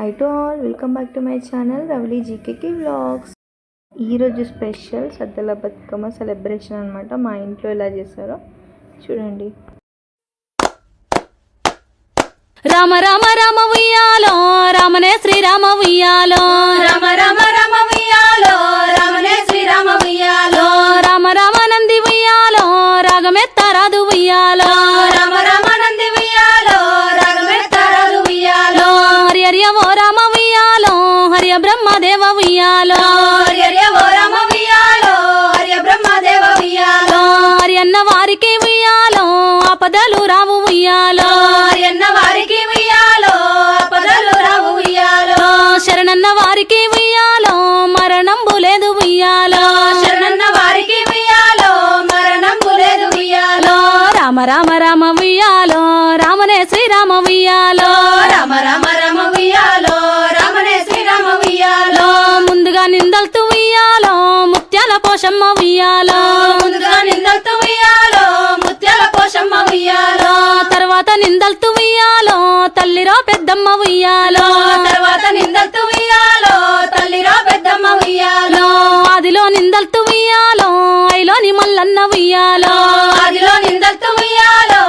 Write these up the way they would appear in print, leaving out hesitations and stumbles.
Hi to all, welcome back to my channel Ravli GKK Vlogs. ఈరోజు special సద్దల Bathukamma celebration అన్నమాట. మా ఇంట్లో ఎలా చేశారో చూడండి. రామ రామ రామ ఉయ్యాలో రామనే శ్రీరామ ఉయ్యాలో, రామ రామ రామ ఉయ్యాలో రామనే శ్రీరామ ఉయ్యాలో, రామ రామ నంది ఉయ్యాలో రాగమెత్తరాదు ఉయ్యాలో, రామ రామ నంది ఉయ్యాలో రాగమెత్తరాదు ఉయ్యాలో, హరి హరి ఓ రామ ఉయ్యాలో హరియ బ్రహ్మదేవ ఉయ్యాలో, హరి ఓ రామ ఉయ్యాలో హరి బ్రహ్మదేవ ఉయ్యాలో, హరి అన్న వారికి ఉయ్యాలో ఆపదలు రావు ఉయ్యాలో, హరి అన్న వారికి ఉయ్యాలో ఆపదలు రావు ఉయ్యాలో, శరణన్న వారికి ఉయ్యాలో మరణంబు లేదు ఉయ్యాలో, శరణన్న వారికి ఉయ్యాలో మరణంబు లేదు ఉయ్యాలో, రామ రామ రామ ఉయ్యాలో రామనే శ్రీరామ ఉయ్యాలో, రామ రామ రామ ఉయ్యాలో రామనే శ్రీరామ ఉయ్యాలో, ముందుగా నిందల్తు ఉయ్యాలో ముత్యాల పోషమ్మ ఉయ్యాలో, ముందుగా నిందల్తు ఉయ్యాలో ముత్యాల పోషమ్మ ఉయ్యాలో, తర్వాత నిందల్తు ఉయ్యాలో తల్లిరో పెద్దమ్మ ఉయ్యాలో, తర్వాత నిందల్తు ఉయ్యాలో తల్లిరో పెద్దమ్మ ఉయ్యాలో, ఆదిలో నిందల్తు ఉయ్యాలో ఐలోని మల్లన్న ఉయ్యాలో, ఆదిలో నిందల్తు ఉయ్యాలో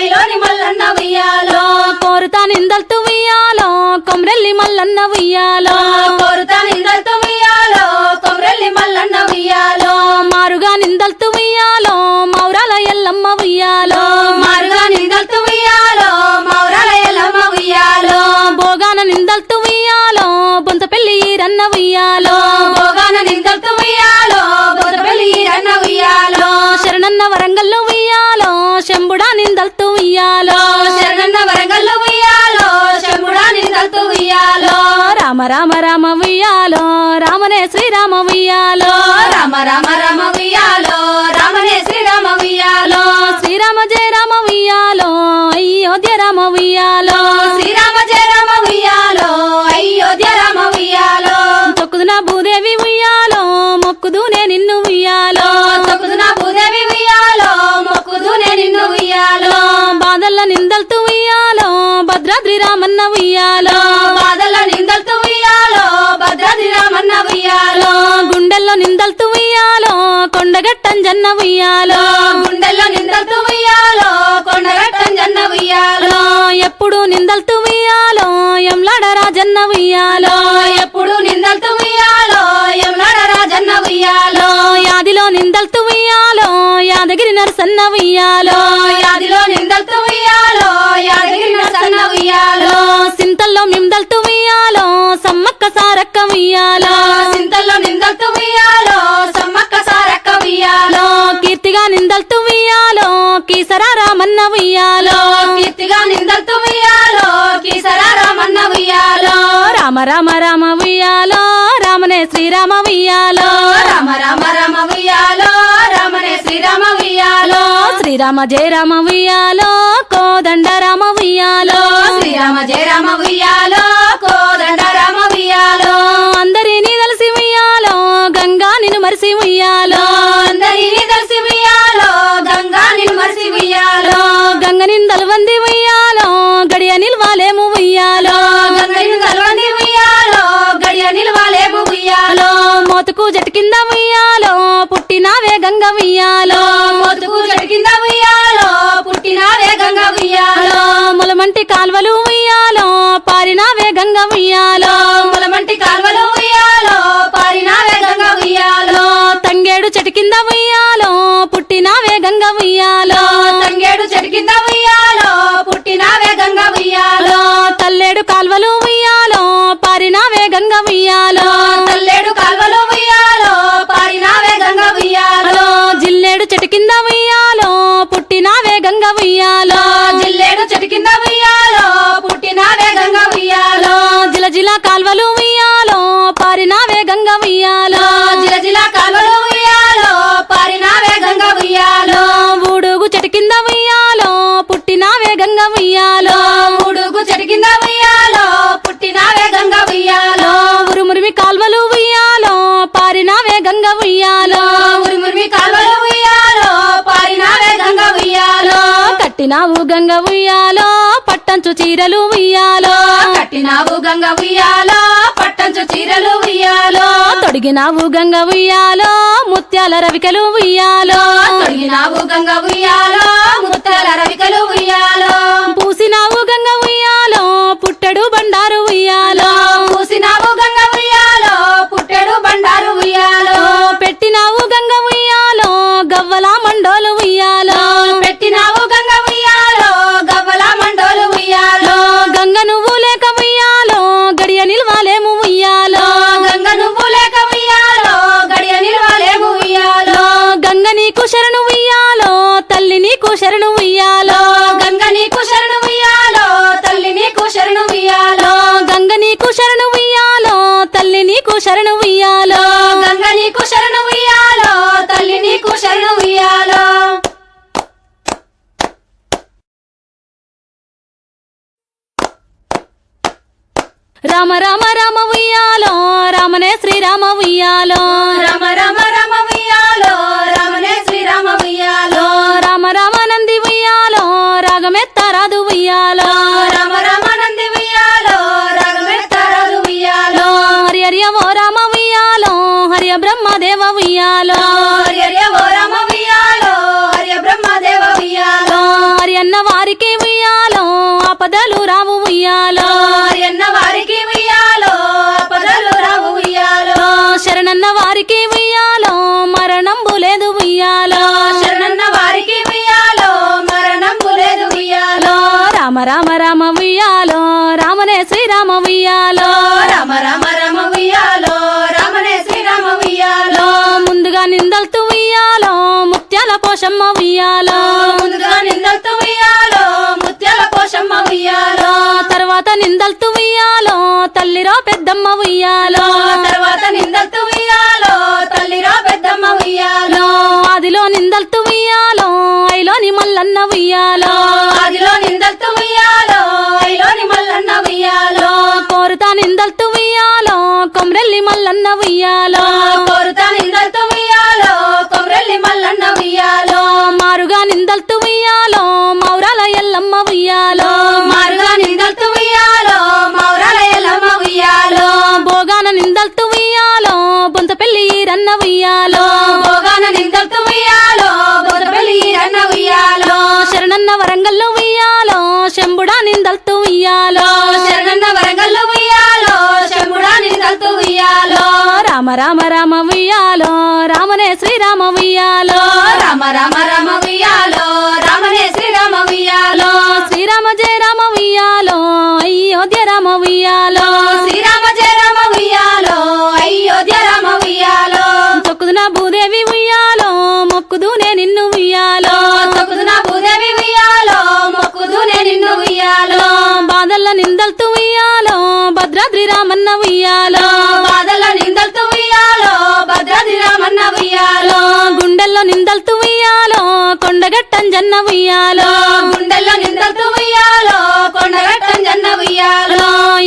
ఐలోని మల్లన్న ఉయ్యాలో, కోరుతా నిందల్తు ఉయ్యాలో కొమ్రెల్లి మల్లన్న ఉయ్యాలో, కోరుతా నిందల్తు ఉయ్యాలో కొమ్రెల్లి మల్లన్న ఉయ్యాలో, మారుగా నిందల్తు ఉయ్యాలో మౌరాల ఎల్లమ్మ ఉయ్యాలో, మారుగా నిందల్తు ఉయ్యాలో మౌరాల ఎల్లమ్మ ఉయ్యాలో, భోగాన నిందల్తు ఉయ్యాలో బొంతపెల్లి రన్న ఉయ్యాలో, భోగాన నిందల్తు ఉయ్యాలో బొదపెల్లి రన్న ఉయ్యాలో, శరణన్న వరంగల్లు ఉయ్యాలో శంభుడా నిందల్తు ఉయ్యాలో, శరణన్న వరంగల్లు ఉయ్యాలో శంభుడా నిందల్తు ఉయ్యాలో, రామ రామ రామ ఉయ్యాలో రామనే శ్రీరామ ఉయ్యాలో, రామ రామ రామ ఉయ్యాలో రామనే శ్రీరామ ఉయ్యాలో, శ్రీరామ జయ రామ ఉయ్యాలో అయోధ్య రామ ఉయ్యాలో, శ్రీరామ జయ రామ ఉయ్యాలో అయోధ్య రామ ఉయ్యాలో, తొక్కుదున భూదేవి ఉయ్యాలో మొక్కుదునే నిన్ను ఉయ్యాలో, తొక్కుదున భూదేవి ఉయ్యాలో మొక్కుదునే నిన్ను ఉయ్యాలో, బాధల్ల నిందల్తు ఉయ్యాలో భద్రాద్రి రామన్న ఉయ్యాలో, బాధల నిందల్తు ఉయ్యాలో భద్రాద్రి రామన్న ఉయ్యాలో, గుండెల్లో నిందల్తు ఉయ్యాలో కొండగట్టంజన్న ఉయ్యాలో, గుండెల్లో నిందల్తు ఉయ్యాలో కొండగట్టంజన్న ఉయ్యాలో, ఎప్పుడు నిందల్తు ఉయ్యాలో ఎంలాడ రాజన్న ఉయ్యాలో, ఎప్పుడు నిందల్తు ఉయ్యాలో యమునాడ రాజన్న ఉయ్యాలో, యాదిలో నిందల్తు ఉయ్యాలో యాదగిరి నరసన్న ఉయ్యాలో, యాదిలో నిందల్తు ఉయ్యాలో యాదగిరి నరసన్న ఉయ్యాలో, సింతల్లో మిందల్తు ఉయ్యాలో సమ్మక్క సారక్క ఉయ్యాలో, సింతల్లో నిందల్తు ఉయ్యాలో సమ్మక్క సారక్క ఉయ్యాలో, కీర్తిగా నిందల్తు ఉయ్యాలో కీసరా రామన్న ఉయ్యాలో, కీర్తిగా నిందల్తు ఉయ్యాలో కీసరా రామన్న ఉయ్యాలో, రామ రామ రామ ఉయ్యాలో రామనే శ్రీరామ ఉయ్యాలో, రామ రామ రామ ఉయ్యాలో రామనే శ్రీరామ ఉయ్యాలో, శ్రీరామ జయ రామ ఉయ్యాలో కోదండ రామ ఉయ్యాలో, శ్రీరామ జయ రామ ఉయ్యాలో కోదండ రామ ఉయ్యాలో, అందరినీ తెలిసి ఉయ్యాలో గంగా నిన్ను మరిసి ఉయ్యాలో, అందరినీ తెలిసి ఉయ్యాలో గంగా నిన్ను మరిసి ఉయ్యాలో, గంగ నిందలు వంది ఉయ్యాలో గడియ నిల్వాలేము ఉయ్యాలో, గంగ నిన్ను గలవంది ఉయ్యాలో గడియ నిలవాలేము ఉయ్యాలో, మోతుకు జటు కింద ఉయ్యాలో పుట్టినావే గంగ ఉయ్యాలో, మోతుకు చెట్టు కింద ఉయ్యాలో పుట్టినావే గంగ ఉయ్యాలో, ములమంటి కాల్వలు ఉయ్యాలో పారినావే గంగ ఉయ్యాలో, ములమంటి కాల్వలు ఉయ్యాలో పారినావే గంగ ఉయ్యాలో, తంగేడు చెట్టు కింద ఉయ్యాలో పుట్టినావే గంగ ఉయ్యాలో, తంగేడు చెట్టు కింద ఉయ్యాలో పుట్టినావే గంగ ఉయ్యాలో, తల్లేడు కాల్వలు ఉయ్యాలో పారినావే గంగ ఉయ్యాలో, తల్లేడు కాల్వలు ఉయ్యాలో పారినావే గంగ ఉయ్యాలో, జిల్లేడు చెట్టు కింద ఉయ్యాలో పుట్టినావే గంగ ఉయ్యాలో, జిల్లేడు చెట్టు కింద ఉయ్యాలో పుట్టినావే గంగ ఉయ్యాలో, జిలజిల కాల్వలు ఉయ్యాలో పారినావే గంగ ఉయ్యాలో, జిలజిల కాల్వలు ఉయ్యాలో పారినావే గంగ ఉయ్యాలో, ఊడుగు చెట్టు కింద ఉయ్యాలో పుట్టినావే గంగ ఉయ్యాలో, ఉడుగు చెట్టు కింద ఉయ్యాలో పుట్టినావే గంగ ఉయ్యాలో, ఉరుమురిమి కాల్వలు ఉయ్యాలో పారినావే గంగ ఉయ్యాలో, ఉరిమురిమి కాల్వలు ఉయ్యాలో పారినావే గంగ ఉయ్యాలో, కట్టి కట్టినావు గంగ ఉయ్యాలో పట్టంచు చీరలు ఉయ్యాలో కట్టినావు గంగ ఉయ్యాలో పట్టంచు చీరలు ఉయ్యాలో తొడిగినావు గంగ ఉయ్యాలో ముత్యాల రవికలు ఉయ్యాలో తొడిగినావు గంగ ఉయ్యాలో ముత్యాల రవికలు ఉయ్యాలో పూసినావు గంగ ఉయ్యాలో పుట్టెడు బండారు ఉయ్యాలో పూసినావు గంగ ఉయ్యాలో పుట్టెడు బండారు ఉయ్యాలో పెట్టినావు గంగ ఉయ్యాలో గవ్వల మండోలు ఉయ్యాలో పెట్టినావు గంగ ఉయ్యాలో గవ్వల మండోలు ఉయ్యాలో గంగ నువ్వు లేక ఉయ్యాలో గడియ నిల్వాలేము ఉయ్యాలో గంగ నువ్వు లేక ఉయ్యాలో గడియ నిల్వలేము ఉయ్యాలో గంగ నీకు శరణు ఉయ్యాలో తల్లి నీకు శరణు ఉయ్యాలో గంగ నీకు శరణు ఉయ్యాలో తల్లి నీకు శరణు ఉయ్యాలో గంగ నీకు శరణు ఉయ్యాలో తల్లి నీకు శరణు ఉయ్యాలో గంగ నీకు శరణు ఉయ్యాలో తల్లి నీకు శరణు ఉయ్యాలో రామ రామ రామ ఉయ్యాలో రామనే శ్రీరామ ఉయ్యాలో రామ రామ రామ ఉయ్యాలో రామనే శ్రీరామ ఉయ్యాలో రామ రామ నంది ఉయ్యాలో రాగమెత్తరాదు ఉయ్యాలో రామ రామ నంది ఉయ్యాలో రాగమెత్తరాదు ఉయ్యాలో హరి హరి ఓ రామ ఉయ్యాలో హరియ బ్రహ్మదేవ ఉయ్యాలో హరి ఓ రామ ఉయ్యాలో హరి బ్రహ్మదేవ ఉయ్యాలో హరి అన్న వారికి ఉయ్యాలో ఆపదలు రావు ఉయ్యాలో హరి అన్న వారికి ఉయ్యాలో ఆపదలు రావు ఉయ్యాలో శరణన్న వారికి ఉయ్యాలో మరణంబు లేదు ఉయ్యాలో శరణన్న వారికి ఉయ్యాలో మరణంబు లేదు ఉయ్యాలో రామ రామ రామ ఉయ్యాలో రామనే శ్రీరామ ఉయ్యాలో రామ రామ రామ ఉయ్యాలో రామనే శ్రీరామ ఉయ్యాలో ముందుగా నిందల్తు ఉయ్యాలో ముత్యాల పోషమ్మ ఉయ్యాలో ముందుగా నిందల్తు ఉయ్యాలో ముత్యాల పోషమ్మ ఉయ్యాలో తర్వాత నిందల్తు ఉయ్యాలో తల్లిరో పెద్దమ్మ ఉయ్యాలో తర్వాత నిందల్తు ఉయ్యాలో తల్లిరో పెద్దమ్మ ఉయ్యాలో ఆదిలో నిందల్తు ఉయ్యాలో ఐలోని మల్లన్న ఉయ్యాలో ఆదిలో నిందల్తు ఉయ్యాలో ఐలోని మల్లన్న ఉయ్యాలో కోరుతా నిందల్తు ఉయ్యాలో కొమ్రెల్లి మల్లన్న ఉయ్యాలో కోరుతా నిందల్తు ఉయ్యాలో కొమ్రెల్లి మల్లన్న ఉయ్యాలో మారుగా నిందల్తు ఉయ్యాలో మౌరాల ఎల్లమ్మ ఉయ్యాలో మారుగా నిందల్తు ఉయ్యాలో మౌరాల ఎల్లమ్మ ఉయ్యాలో భోగాన నిందల్తు ఉయ్యాలో బొంతపెల్లి రన్న ఉయ్యాలో భోగాన నిందల్తు ఉయ్యాలో బొదపల్లి రన్న ఉయ్యాలో శరణన్న వరంగల్లో ఉయ్యాలో శంభుడా నిందల్తు ఉయ్యాలో శరణన్న వరంగల్లో ఉయ్యాలో శంభుడా నిందల్తు ఉయ్యాలో రామ రామ రామ ఉయ్యాలో రామనే శ్రీరామ ఉయ్యాలో రామ రామ రామ ఉయ్యాలో రామనే శ్రీరామ ఉయ్యాలో శ్రీరామ జయ రామ ఉయ్యాలో అయోధ్య రామ ఉయ్యాలో శ్రీరామ జయ రామ ఉయ్యాలో అయోధ్య రామ ఉయ్యాలో తొక్కుదున భూదేవి ఉయ్యాలో మొక్కుదునే నిన్ను ఉయ్యాలో తొక్కుదున భూదేవి ఉయ్యాలో మొక్కుదునే నిన్ను ఉయ్యాలో బాధల్ల నిందల్తు ఉయ్యాలో భద్రాద్రి రామన్న ఉయ్యాలో బాధల నిందల్తు ఉయ్యాలో భద్రాద్రి రామన్న ఉయ్యాలో గుండెల్లో నిందల్తు ఉయ్యాలో కొండగట్టంజన్న ఉయ్యాలో గుండెల్లో నిందల్తు ఉయ్యాలో కొండగట్టంజన్న ఉయ్యాలో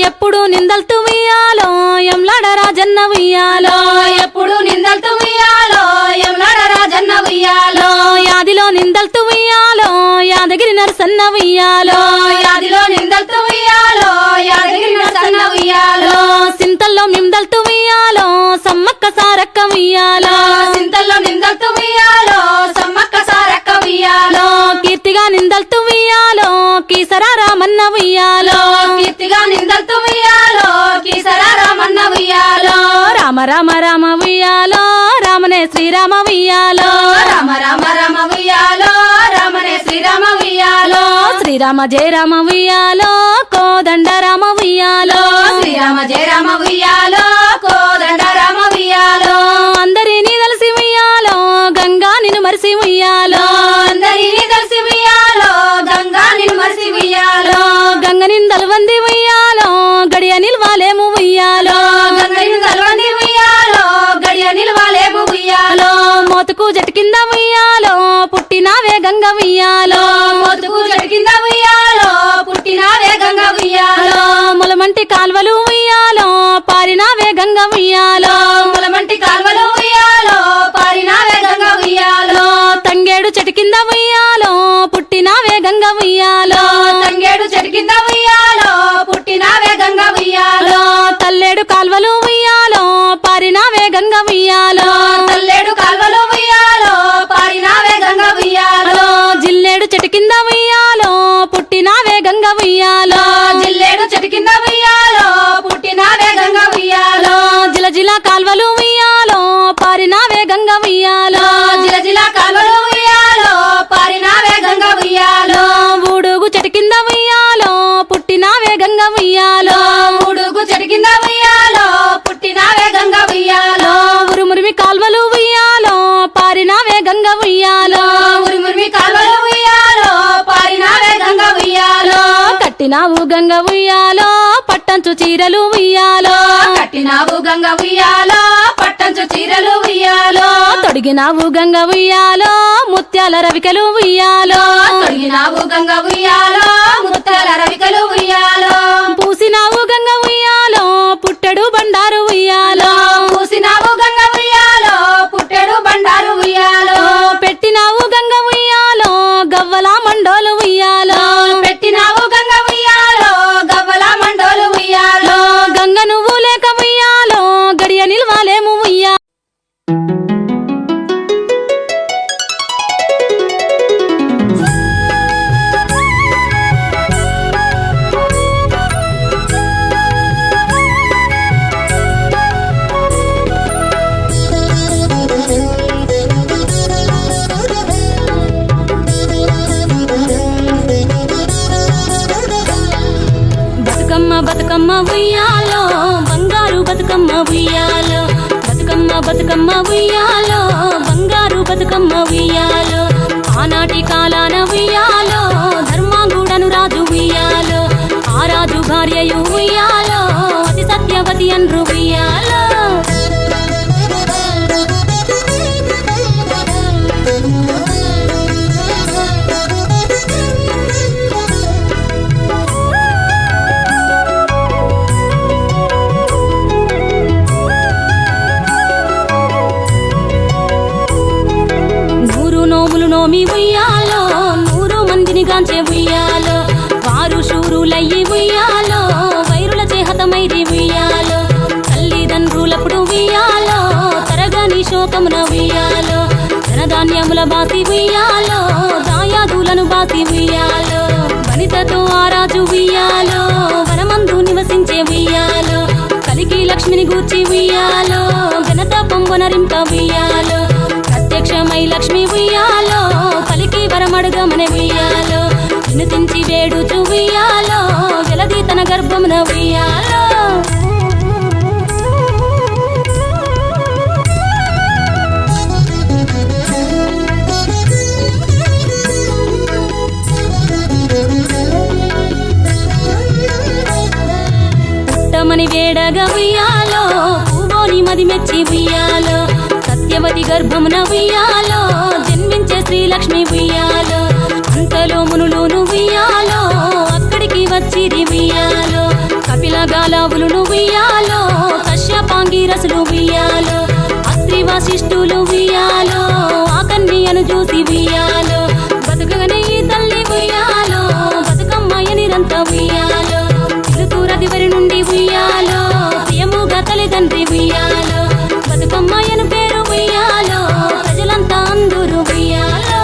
ఎప్పుడు నిందల్తు ఉయ్యాలో ఎంలాడ రాజన్న ఉయ్యాలో ఎప్పుడు నిందల్తు ఉయ్యాలో యమునాడ రాజన్న ఉయ్యాలో యాదిలో నిందల్తు ఉయ్యాలో యాదగిరి నరసన్న ఉయ్యాలో యాదిలో నిందల్తు ఉయ్యాలో యాదగిరి నరసన్న ఉయ్యాలో సింతల్లో మిందల్తు ఉయ్యాలో సమ్మక్క సారక్క ఉయ్యాలో సింతల్లో నిందల్తు ఉయ్యాలో సమ్మక్క సారక్క ఉయ్యాలో కీర్తిగా నిందల్తు ఉయ్యాలో కీసరా రామన్న ఉయ్యాలో కీర్తిగా నిందల్తు ఉయ్యాలో కీసరా రామన్న ఉయ్యాలో రామ రామ రామ ఉయ్యాలో రామనే శ్రీరామ ఉయ్యాలో రామ రామ రామ ఉయ్యాలో రామనే శ్రీరామ ఉయ్యాలో శ్రీరామ జయ రామ ఉయ్యాలో కోదండ రామ ఉయ్యాలో శ్రీరామ జయ రామ ఉయ్యాలో కోదండ రామ ఉయ్యాలో అందరినీ తెలిసి ఉయ్యాలో గంగా నిన్ను మరిసి ఉయ్యాలో అందరినీ తెలిసి ఉయ్యాలో గంగా నిన్ను మరిసి ఉయ్యాలో గంగ నిందలు వంది ఉయ్యాలో గడియ నిల్వాలేము ఉయ్యాలో గంగ నిన్ను గలవంది ఉయ్యాలో గడియ నిలవాలేము ఉయ్యాలో మోతుకు జటు కింద ఉయ్యాలో పుట్టినావే గంగ ఉయ్యాలో మోతుకు జడి కింద ఉయ్యాలో పుట్టినావే గంగ ఉయ్యాలో ములమంటి కాల్వలు ఉయ్యాలో పారినావే గంగ ఉయ్యాలో ములమంటి కాల్వలు ఉయ్యాలో పారినావే గంగ ఉయ్యాలో తంగేడు చెట్టు కింద ఉయ్యాలో పుట్టినావే గంగ ఉయ్యాలో తంగేడు చెట్టు కింద ఉయ్యాలో పుట్టినావే గంగ ఉయ్యాలో తల్లేడు కాల్వలు ఉయ్యాలో పారినావే గంగ ఉయ్యాలో తల్లేడు కాల్వలు ఉయ్యాలో పారినావే గంగ ఉయ్యాలో జిల్లేడు చెట్టు కింద ఉయ్యాలో పుట్టినావే గంగ ఉయ్యాలో జిల్లేడు చెట్టు కింద ఉయ్యాలో పుట్టినావే గంగ ఉయ్యాలో జిలజిల కాల్వలు ఉయ్యాలో పారినావే గంగ ఉయ్యాలో జిలజిల కాల్వలు ఉయ్యాలో పారినావే గంగ ఉయ్యాలో ఊడుగు చెట్టు కింద ఉయ్యాలో పుట్టినావే గంగ ఉయ్యాలో ఉడుగు చెట్టు కింద ఉయ్యాలో పుట్టినావే గంగ ఉయ్యాలో ఉరుమురిమి కాల్వలు ఉయ్యాలో పారినావే గంగ ఉయ్యాలో ఉరిమురిమి కాల్వలు ఉయ్యాలో పారినావే గంగ ఉయ్యాలో కట్టినావు గంగ ఉయ్యాలో పట్టంచు చీరలు ఉయ్యాలో కట్టినావు గంగ ఉయ్యాలో పట్టంచు చీరలు ఉయ్యాలో తొడిగినావు గంగ ఉయ్యాలో ముత్యాల రవికలు ఉయ్యాలో తొడిగినావు గంగ ఉయ్యాలో ముత్యాల రవికలు ఉయ్యాలో పూసినావు గంగ ఉయ్యాలో పుట్టెడు బండారు ఉయ్యాలో పూసినావు గంగ ఉయ్యాలో పుట్టెడు బండారు ఉయ్యాలో పెట్టినావు గంగ ఉయ్యాలో గవ్వల మండోలు ఉయ్యాలో పెట్టినావు గంగ ఉయ్యాలో గవ్వల మండోలు ఉయ్యాలో గంగ నువ్వు లేక ఉయ్యాలో గడియ నిల్వాలేము ఉయ్యా బతుకమ్మ బతుకమ్మ ఉయ్యాలో బంగారు బతుకమ్మ ఉయ్యాలో బతుకమ్మ బతుకమ్మ ఉయ్యాలో బంగారు బతుకమ్మ ఉయ్యాలో ఆనాటి కాలాన ఉయ్యాలో ధర్మాంగుడను రాజు ఉయ్యాలో ఆ రాజు భార్యయు ఉయ్యాలో అతి సత్యవతి అన్రు ఉయ్యాలో నూరు నోములు నోమి ఉయ్యాలో 100 మందిని గాంచే ఉయ్యాలో వారు శూరులయ్యి ఉయ్యాలో వైరుల చేహతమైరి ఉయ్యాలో తల్లిదండ్రులప్పుడు ఉయ్యాలో తరగని శోకమున ఉయ్యాలో ధనధాన్యముల బాసి ఉయ్యాలో దాయాదులను బాసి ఉయ్యాలో వనితతో ఆరాజు ఉయ్యాలో వనమందు నివసించే ఉయ్యాలో కలికి లక్ష్మిని గూర్చి ఉయ్యాలో ఘనత పొంగునరింప ఉయ్యాలో ప్రత్యక్షమై లక్ష్మి ఉయ్యాలో పలికి వరమడుగమని ఉయ్యాలో వినుతించి వేడుచు ఉయ్యాలో జలది తన గర్భమున ఉయ్యాలో పుట్టమని వేడగా ఉయ్యాలో పూవోని మది మెచ్చి ఉయ్యాలో సత్యవతి గర్భమున ఉయ్యాలో జన్మించే శ్రీలక్ష్మి ఉయ్యాలో అంతలో మునులు ఉయ్యాలో అక్కడికి వచ్చిరి ఉయ్యాలో కపిల గాలావులు ఉయ్యాలో కశ్యపాంగిరసులు ఉయ్యాలో అత్రి వశిష్ఠులు ఉయ్యాలో ఆ కన్యను చూసి ఉయ్యాలో బతుకగనే ఈ తల్లి ఉయ్యాలో బతుకమ్మయ్య నిరంత ఉయ్యాలో చిలుకూరదివరి నుండి ఉయ్యాలో ప్రియముగా తల్లిదండ్రి ఉయ్యాలో బతుకమ్మయ్యను పేరు ఉయ్యాలో ప్రజలంతా అందరూ ఉయ్యాలో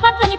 పచ్చని